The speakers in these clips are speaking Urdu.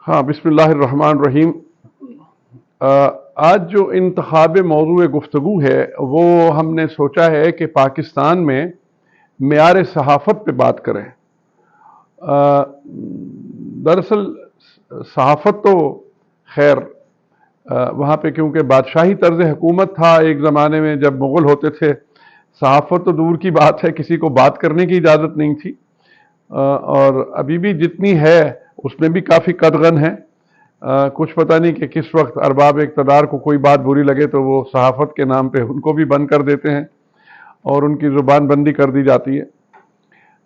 ہاں، بسم اللہ الرحمن الرحیم۔ آج جو انتخاب موضوع گفتگو ہے وہ ہم نے سوچا ہے کہ پاکستان میں معیار صحافت پہ بات کریں۔ دراصل صحافت تو خیر وہاں پہ کیونکہ بادشاہی طرز حکومت تھا ایک زمانے میں جب مغل ہوتے تھے، صحافت تو دور کی بات ہے، کسی کو بات کرنے کی اجازت نہیں تھی، اور ابھی بھی جتنی ہے اس میں بھی کافی قدغن ہے۔ کچھ پتہ نہیں کہ کس وقت ارباب اقتدار کو کوئی بات بری لگے تو وہ صحافت کے نام پہ ان کو بھی بند کر دیتے ہیں اور ان کی زبان بندی کر دی جاتی ہے۔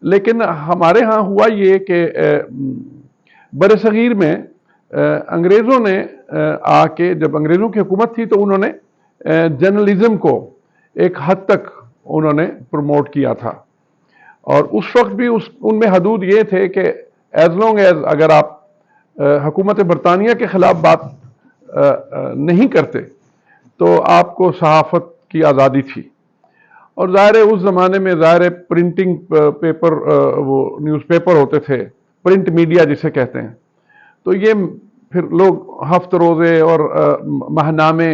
لیکن ہمارے ہاں ہوا یہ کہ بر صغیر میں انگریزوں نے آ کے، جب انگریزوں کی حکومت تھی تو انہوں نے جرنلزم کو ایک حد تک انہوں نے پروموٹ کیا تھا، اور اس وقت بھی ان میں حدود یہ تھے کہ ایز لانگ ایز اگر آپ حکومت برطانیہ کے خلاف بات نہیں کرتے تو آپ کو صحافت کی آزادی تھی۔ اور ظاہر ہے اس زمانے میں ظاہر پرنٹنگ پیپر، وہ نیوز پیپر ہوتے تھے، پرنٹ میڈیا جسے کہتے ہیں، تو یہ پھر لوگ ہفت روزے اور ماہنامے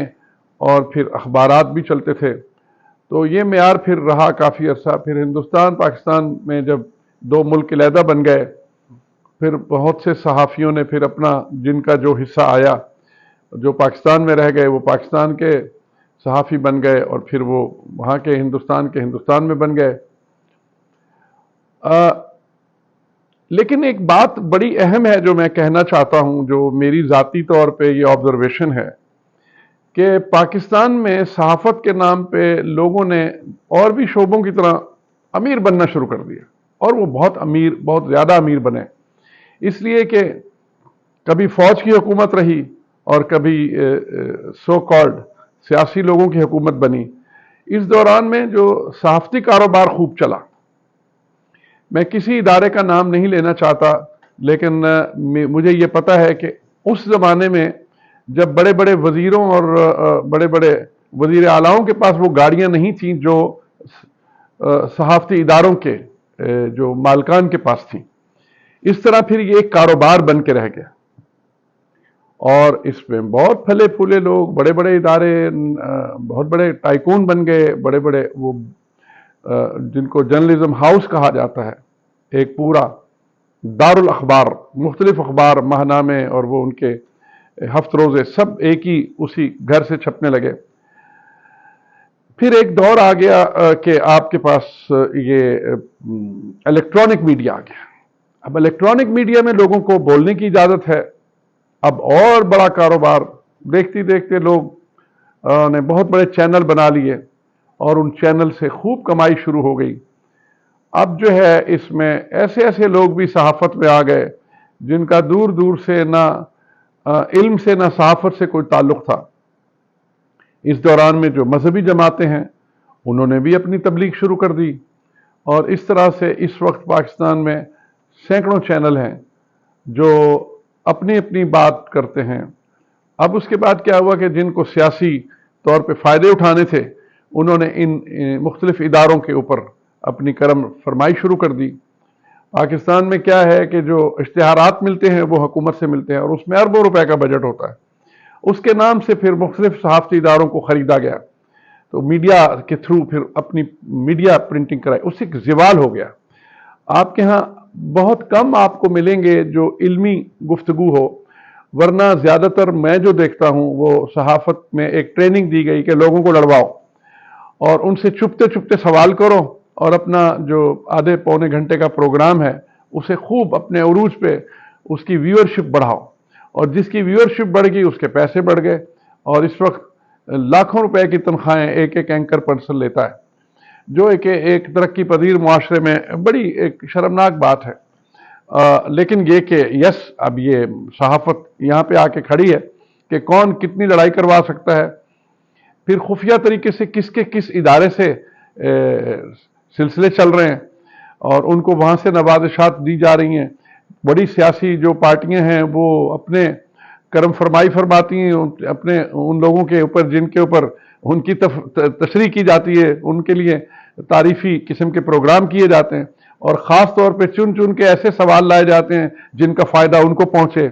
اور پھر اخبارات بھی چلتے تھے، تو یہ معیار پھر رہا کافی عرصہ۔ پھر ہندوستان پاکستان میں جب دو ملک علیحدہ بن گئے، پھر بہت سے صحافیوں نے پھر اپنا جن کا جو حصہ آیا، جو پاکستان میں رہ گئے وہ پاکستان کے صحافی بن گئے، اور پھر وہ وہاں کے ہندوستان میں بن گئے۔ لیکن ایک بات بڑی اہم ہے جو میں کہنا چاہتا ہوں، جو میری ذاتی طور پہ یہ آبزرویشن ہے کہ پاکستان میں صحافت کے نام پہ لوگوں نے اور بھی شعبوں کی طرح امیر بننا شروع کر دیا، اور وہ بہت زیادہ امیر بنے، اس لیے کہ کبھی فوج کی حکومت رہی اور کبھی سو کالڈ سیاسی لوگوں کی حکومت بنی۔ اس دوران میں جو صحافتی کاروبار خوب چلا، میں کسی ادارے کا نام نہیں لینا چاہتا، لیکن مجھے یہ پتہ ہے کہ اس زمانے میں جب بڑے بڑے وزیروں اور بڑے بڑے وزیر اعلیٰوں کے پاس وہ گاڑیاں نہیں تھیں جو صحافتی اداروں کے جو مالکان کے پاس تھیں، اس طرح پھر یہ ایک کاروبار بن کے رہ گیا، اور اس میں بہت پھلے پھولے لوگ، بڑے بڑے ادارے، بہت بڑے ٹائکون بن گئے، بڑے بڑے وہ جن کو جرنلزم ہاؤس کہا جاتا ہے، ایک پورا دارالاخبار، مختلف اخبار، ماہنامے اور وہ ان کے ہفت روزے سب ایک ہی اسی گھر سے چھپنے لگے۔ پھر ایک دور آ گیا کہ آپ کے پاس یہ الیکٹرانک میڈیا آ گیا۔ اب الیکٹرانک میڈیا میں لوگوں کو بولنے کی اجازت ہے، اب اور بڑا کاروبار، دیکھتے دیکھتے لوگ نے بہت بڑے چینل بنا لیے اور ان چینل سے خوب کمائی شروع ہو گئی۔ اب جو ہے اس میں ایسے لوگ بھی صحافت میں آ گئے جن کا دور دور سے نہ علم سے نہ صحافت سے کوئی تعلق تھا۔ اس دوران میں جو مذہبی جماعتیں ہیں انہوں نے بھی اپنی تبلیغ شروع کر دی، اور اس طرح سے اس وقت پاکستان میں سینکڑوں چینل ہیں جو اپنی اپنی بات کرتے ہیں۔ اب اس کے بعد کیا ہوا کہ جن کو سیاسی طور پہ فائدے اٹھانے تھے انہوں نے ان مختلف اداروں کے اوپر اپنی کرم فرمائی شروع کر دی۔ پاکستان میں کیا ہے کہ جو اشتہارات ملتے ہیں وہ حکومت سے ملتے ہیں، اور اس میں اربوں روپے کا بجٹ ہوتا ہے، اس کے نام سے پھر مختلف صحافتی اداروں کو خریدا گیا، تو میڈیا کے تھرو پھر اپنی میڈیا پرنٹنگ کرائی، اس سے ایک زوال ہو گیا۔ آپ کے ہاں بہت کم آپ کو ملیں گے جو علمی گفتگو ہو، ورنہ زیادہ تر میں جو دیکھتا ہوں وہ صحافت میں ایک ٹریننگ دی گئی کہ لوگوں کو لڑواؤ اور ان سے چپتے سوال کرو، اور اپنا جو آدھے پونے گھنٹے کا پروگرام ہے اسے خوب اپنے عروج پہ اس کی ویورشپ بڑھاؤ، اور جس کی ویورشپ بڑھ گئی اس کے پیسے بڑھ گئے، اور اس وقت لاکھوں روپے کی تنخواہیں ایک اینکر پرسن لیتا ہے، جو ایک ترقی پذیر معاشرے میں بڑی ایک شرمناک بات ہے۔ لیکن یہ کہ یس، اب یہ صحافت یہاں پہ آ کے کھڑی ہے کہ کون کتنی لڑائی کروا سکتا ہے، پھر خفیہ طریقے سے کس کے کس ادارے سے سلسلے چل رہے ہیں، اور ان کو وہاں سے نوازشات دی جا رہی ہیں۔ بڑی سیاسی جو پارٹیاں ہیں وہ اپنے کرم فرمائی فرماتی ہیں اپنے ان لوگوں کے اوپر جن کے اوپر ان کی تشریح کی جاتی ہے، ان کے لیے تعریفی قسم کے پروگرام کیے جاتے ہیں، اور خاص طور پہ چن کے ایسے سوال لائے جاتے ہیں جن کا فائدہ ان کو پہنچے۔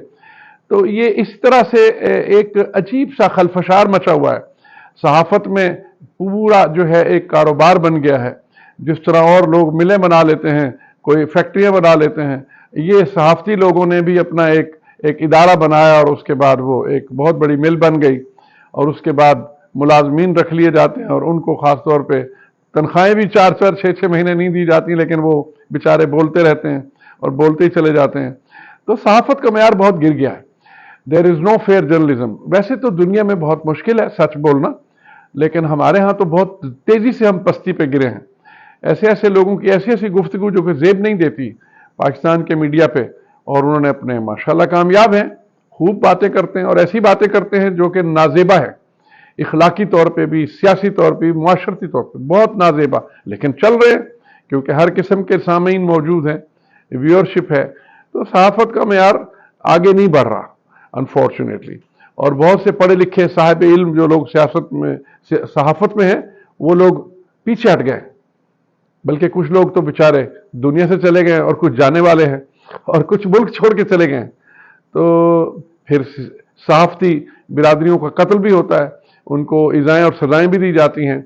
تو یہ اس طرح سے ایک عجیب سا خلفشار مچا ہوا ہے، صحافت میں پورا جو ہے ایک کاروبار بن گیا ہے۔ جس طرح اور لوگ ملیں بنا لیتے ہیں، کوئی فیکٹریاں بنا لیتے ہیں، یہ صحافتی لوگوں نے بھی اپنا ایک ادارہ بنایا، اور اس کے بعد وہ ایک بہت بڑی مل بن گئی، اور اس کے بعد ملازمین رکھ لیے جاتے ہیں، اور ان کو خاص طور پہ تنخواہیں بھی 4 6 مہینے نہیں دی جاتی، لیکن وہ بیچارے بولتے رہتے ہیں اور بولتے ہی چلے جاتے ہیں۔ تو صحافت کا معیار بہت گر گیا ہے۔ دیر از نو فیئر جرنلزم۔ ویسے تو دنیا میں بہت مشکل ہے سچ بولنا، لیکن ہمارے ہاں تو بہت تیزی سے ہم پستی پہ گرے ہیں۔ ایسے لوگوں کی ایسی گفتگو جو کہ زیب نہیں دیتی پاکستان کے میڈیا پہ، اور انہوں نے اپنے ماشاءاللہ کامیاب ہیں، خوب باتیں کرتے ہیں، اور ایسی باتیں کرتے ہیں جو کہ نازیبا ہے، اخلاقی طور پہ بھی، سیاسی طور پہ بھی، معاشرتی طور پہ بہت نازیبا، لیکن چل رہے ہیں کیونکہ ہر قسم کے سامعین موجود ہیں، ویورشپ ہے۔ تو صحافت کا معیار آگے نہیں بڑھ رہا انفارچونیٹلی، اور بہت سے پڑھے لکھے صاحب علم جو لوگ صحافت میں ہیں، وہ لوگ پیچھے ہٹ گئے، بلکہ کچھ لوگ تو بیچارے دنیا سے چلے گئے، اور کچھ جانے والے ہیں، اور کچھ ملک چھوڑ کے چلے گئے۔ تو پھر صحافتی برادریوں کا قتل بھی ہوتا ہے، ان کو ایذائیں اور سزائیں بھی دی جاتی ہیں،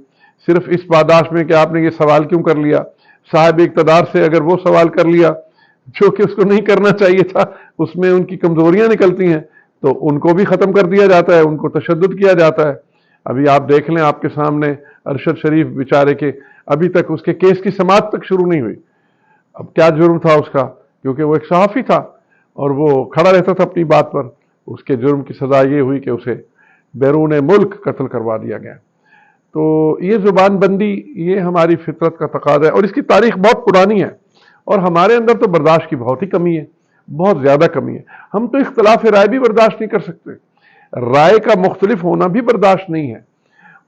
صرف اس پاداش میں کہ آپ نے یہ سوال کیوں کر لیا۔ صاحب اقتدار سے اگر وہ سوال کر لیا جو کہ اس کو نہیں کرنا چاہیے تھا، اس میں ان کی کمزوریاں نکلتی ہیں، تو ان کو بھی ختم کر دیا جاتا ہے، ان کو تشدد کیا جاتا ہے۔ ابھی آپ دیکھ لیں، آپ کے سامنے ارشد شریف بیچارے کے ابھی تک اس کے کیس کی سماعت تک شروع نہیں ہوئی۔ اب کیا جرم تھا اس کا؟ کیونکہ وہ ایک صحافی تھا اور وہ کھڑا رہتا تھا اپنی بات پر، اس کے جرم کی سزا یہ ہوئی کہ اسے بیرون ملک قتل کروا دیا گیا۔ تو یہ زبان بندی، یہ ہماری فطرت کا تقاضا ہے، اور اس کی تاریخ بہت پرانی ہے، اور ہمارے اندر تو برداشت کی بہت ہی کمی ہے، بہت زیادہ کمی ہے۔ ہم تو اختلاف رائے بھی برداشت نہیں کر سکتے، رائے کا مختلف ہونا بھی برداشت نہیں ہے۔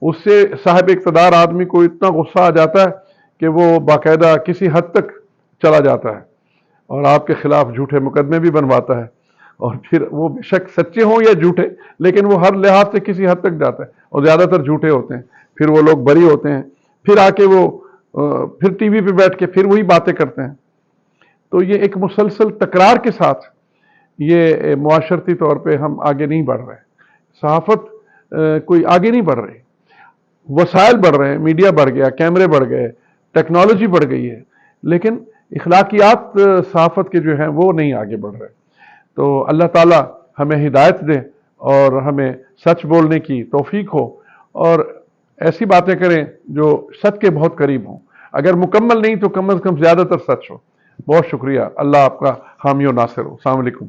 اس سے صاحب اقتدار آدمی کو اتنا غصہ آ جاتا ہے کہ وہ باقاعدہ کسی حد تک چلا جاتا ہے، اور آپ کے خلاف جھوٹے مقدمے بھی بنواتا ہے، اور پھر وہ بے شک سچے ہوں یا جھوٹے، لیکن وہ ہر لحاظ سے کسی حد تک جاتا ہے، اور زیادہ تر جھوٹے ہوتے ہیں۔ پھر وہ لوگ بری ہوتے ہیں، پھر آ کے وہ پھر ٹی وی پہ بیٹھ کے پھر وہی باتیں کرتے ہیں۔ تو یہ ایک مسلسل تکرار کے ساتھ یہ معاشرتی طور پہ ہم آگے نہیں بڑھ رہے، صحافت کوئی آگے نہیں بڑھ رہی۔ وسائل بڑھ رہے ہیں، میڈیا بڑھ گیا، کیمرے بڑھ گئے، ٹیکنالوجی بڑھ گئی ہے، لیکن اخلاقیات صحافت کے جو ہیں وہ نہیں آگے بڑھ رہے۔ تو اللہ تعالی ہمیں ہدایت دے اور ہمیں سچ بولنے کی توفیق ہو، اور ایسی باتیں کریں جو سچ کے بہت قریب ہوں، اگر مکمل نہیں تو کم از کم زیادہ تر سچ ہو۔ بہت شکریہ، اللہ آپ کا حامی و ناصر ہو۔ السلام علیکم۔